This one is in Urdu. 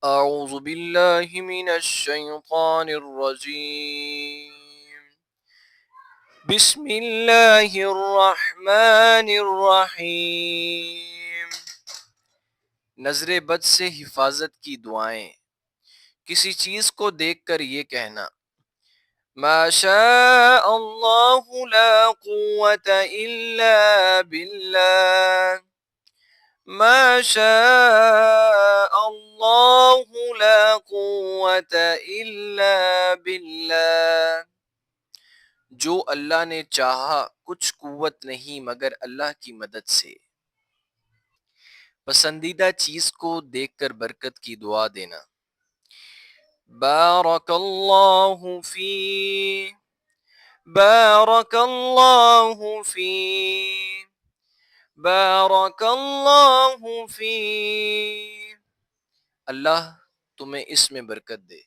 اعوذ باللہ من الشیطان الرجیم بسم اللہ الرحمن الرحیم۔ نظر بد سے حفاظت کی دعائیں۔ کسی چیز کو دیکھ کر یہ کہنا ما شاء اللہ لا قوة الا باللہ، ما شاء اللہ لا قوة الا باللہ، جو اللہ نے چاہا کچھ قوت نہیں مگر اللہ کی مدد سے۔ پسندیدہ چیز کو دیکھ کر برکت کی دعا دینا۔ بارک اللہ فی، بارک اللہ فی، بارک اللہ فی، اللہ تمہیں اس میں برکت دے۔